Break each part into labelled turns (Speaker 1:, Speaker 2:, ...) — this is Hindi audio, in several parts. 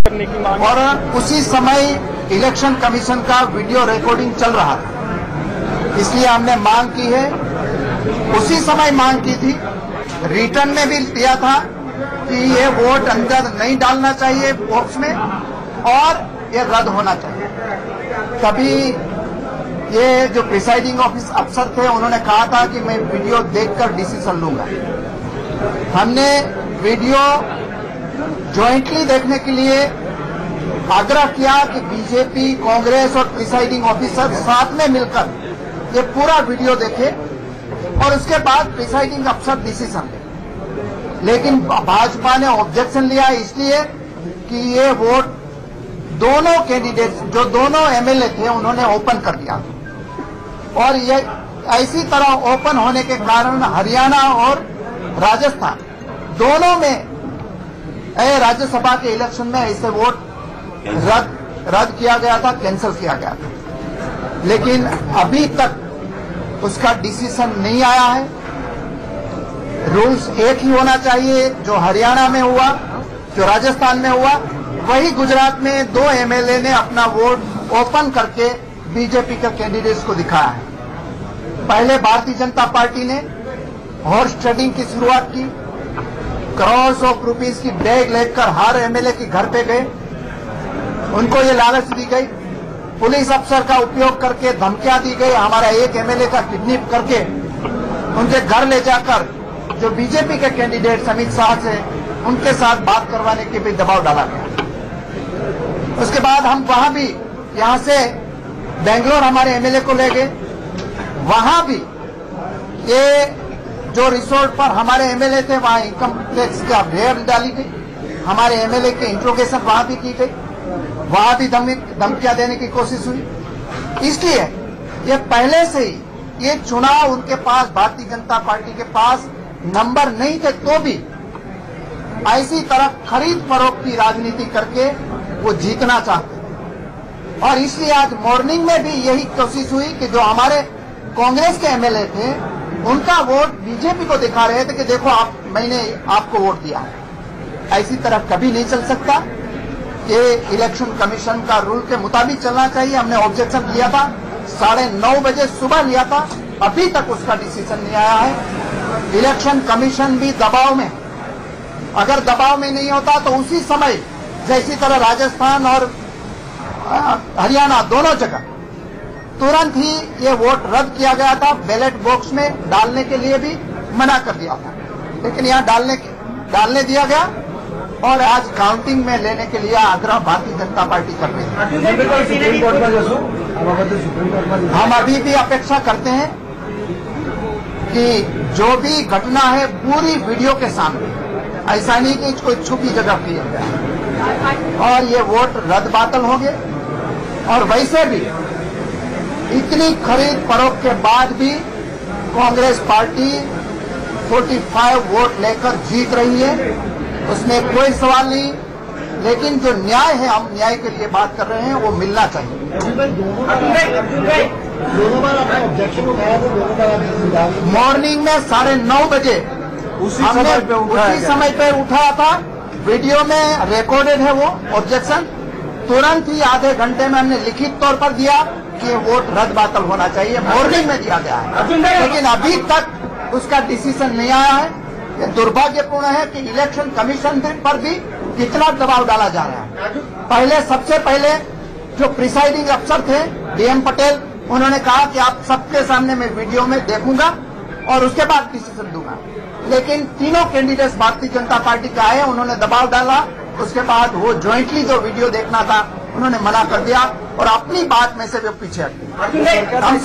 Speaker 1: करने की मांग।
Speaker 2: और उसी समय इलेक्शन कमीशन का वीडियो रिकॉर्डिंग चल रहा था, इसलिए हमने मांग की है। उसी समय मांग की थी, रिटर्न में भी दिया था कि ये वोट अंदर नहीं डालना चाहिए बॉक्स में और ये रद्द होना चाहिए। तभी ये जो प्रिसाइडिंग अफसर थे उन्होंने कहा था कि मैं वीडियो देखकर डिसीजन लूंगा। हमने वीडियो ज्वाइंटली देखने के लिए आग्रह किया कि बीजेपी, कांग्रेस और प्रिसाइडिंग ऑफिसर साथ में मिलकर ये पूरा वीडियो देखे और उसके बाद प्रिसाइडिंग अफसर डिसीजन ले। लेकिन भाजपा ने ऑब्जेक्शन लिया, इसलिए कि ये वोट दोनों कैंडिडेट जो दोनों एमएलए थे उन्होंने ओपन कर दिया और ये ऐसी तरह ओपन होने के कारण हरियाणा और राजस्थान दोनों में राज्यसभा के इलेक्शन में ऐसे वोट रद्द किया गया था, कैंसिल किया गया था। लेकिन अभी तक उसका डिसीजन नहीं आया है। रूल्स एक ही होना चाहिए, जो हरियाणा में हुआ, जो राजस्थान में हुआ, वही गुजरात में 2 एमएलए ने अपना वोट ओपन करके बीजेपी के कैंडिडेट्स को दिखाया है। पहले भारतीय जनता पार्टी ने हॉर्स ट्रेडिंग की शुरुआत की, करोड़ों ऑफ रुपीस की बैग लेकर हर एमएलए के घर पे गए, उनको ये लालच दी गई, पुलिस अफसर का उपयोग करके धमकियां दी गई, हमारा एक एमएलए का किडनैप करके उनके घर ले जाकर जो बीजेपी के कैंडिडेट अमित शाह से उनके साथ बात करवाने के भी दबाव डाला गया। उसके बाद हम वहां भी, यहां से बेंगलोर हमारे एमएलए को ले गए, वहां भी ये जो रिसोर्ट पर हमारे एमएलए थे वहां इनकम टैक्स का रेड डाली गई, हमारे एमएलए के इंट्रोगेशन वहां भी की गई, वहां भी धमकियां देने की कोशिश हुई। इसलिए ये पहले से ही ये चुनाव उनके पास, भारतीय जनता पार्टी के पास नंबर नहीं थे तो भी ऐसी तरह खरीद फरोख्त की राजनीति करके वो जीतना चाहते थे। और इसलिए आज मॉर्निंग में भी यही कोशिश हुई कि जो हमारे कांग्रेस के एमएलए थे उनका वोट बीजेपी को दिखा रहे थे कि देखो मैंने आपको वोट दिया है। ऐसी तरह कभी नहीं चल सकता। ये इलेक्शन कमीशन का रूल के मुताबिक चलना चाहिए। हमने ऑब्जेक्शन लिया था, 9:30 बजे सुबह लिया था, अभी तक उसका डिसीजन नहीं आया है। इलेक्शन कमीशन भी दबाव में, अगर दबाव में नहीं होता तो उसी समय जैसी तरह राजस्थान और हरियाणा दोनों जगह तुरंत ही ये वोट रद्द किया गया था, बैलेट बॉक्स में डालने के लिए भी मना कर दिया था। लेकिन यहाँ डालने दिया गया और आज काउंटिंग में लेने के लिए आग्रह भारतीय जनता पार्टी कर रही है। हम अभी भी अपेक्षा करते हैं कि जो भी घटना है पूरी वीडियो के सामने, ऐसा नहीं कि कोई छुपी जगह किया गया और ये वोट रद्द बातल हो गए। और वैसे भी इतनी खरीद फरोख्त के बाद भी कांग्रेस पार्टी 45 वोट लेकर जीत रही है, उसमें कोई सवाल नहीं। लेकिन जो न्याय है, हम न्याय के लिए बात कर रहे हैं, वो मिलना चाहिए। मॉर्निंग में 9:30 बजे हमने उसी समय पे उठाया था, वीडियो में रिकॉर्डेड है वो ऑब्जेक्शन। तुरंत ही आधे घंटे में हमने लिखित तौर पर दिया कि वोट रद्द बातल होना चाहिए, मॉर्निंग में दिया गया है। लेकिन अभी तक उसका डिसीजन नहीं आया है। ये दुर्भाग्यपूर्ण है कि इलेक्शन कमीशन पर भी कितना दबाव डाला जा रहा है। सबसे पहले जो प्रिसाइडिंग अफसर थे डीएम पटेल, उन्होंने कहा कि आप सबके सामने मैं वीडियो में देखूंगा और उसके बाद डिसीजन दूंगा। लेकिन तीनों कैंडिडेट्स भारतीय जनता पार्टी का आए, उन्होंने दबाव डाला, उसके बाद वो ज्वाइंटली जो वीडियो देखना था उन्होंने मना कर दिया और अपनी बात में से वो पीछे हटे। हम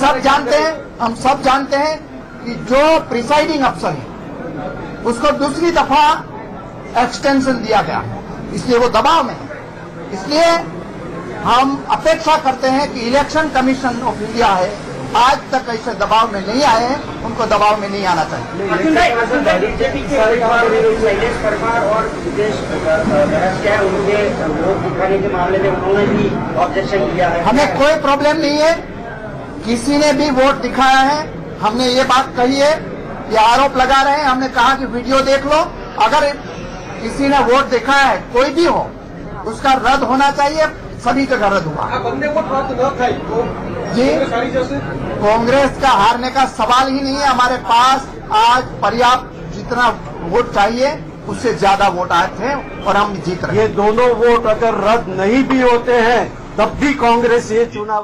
Speaker 2: सब जानते हैं कि जो प्रिसाइडिंग अफसर है उसको दूसरी दफा एक्सटेंशन दिया गया, इसलिए वो दबाव में है। इसलिए हम अपेक्षा करते हैं कि इलेक्शन कमीशन ऑफ इंडिया है, आज तक ऐसे दबाव में नहीं आए हैं, उनको दबाव में नहीं आना चाहिए।
Speaker 3: और दिखाने के मामले में उन्होंने भी ऑब्जेक्शन किया है।
Speaker 2: हमें कोई प्रॉब्लम नहीं है, किसी ने भी वोट दिखाया है। हमने ये बात कही है, ये आरोप लगा रहे हैं, हमने कहा कि वीडियो देख लो, अगर किसी ने वोट दिखाया है, कोई भी हो, उसका रद्द होना चाहिए। सभी जगह रद्द हुआ।
Speaker 1: बंदे वोट प्राप्त न था तो
Speaker 2: जी,
Speaker 1: सारी जैसे
Speaker 2: कांग्रेस का हारने का सवाल ही नहीं है। हमारे पास आज पर्याप्त जितना वोट चाहिए उससे ज्यादा वोट आए थे और हम जीत रहे हैं।
Speaker 4: ये दोनों वोट अगर रद्द नहीं भी होते हैं तब भी कांग्रेस ये चुनाव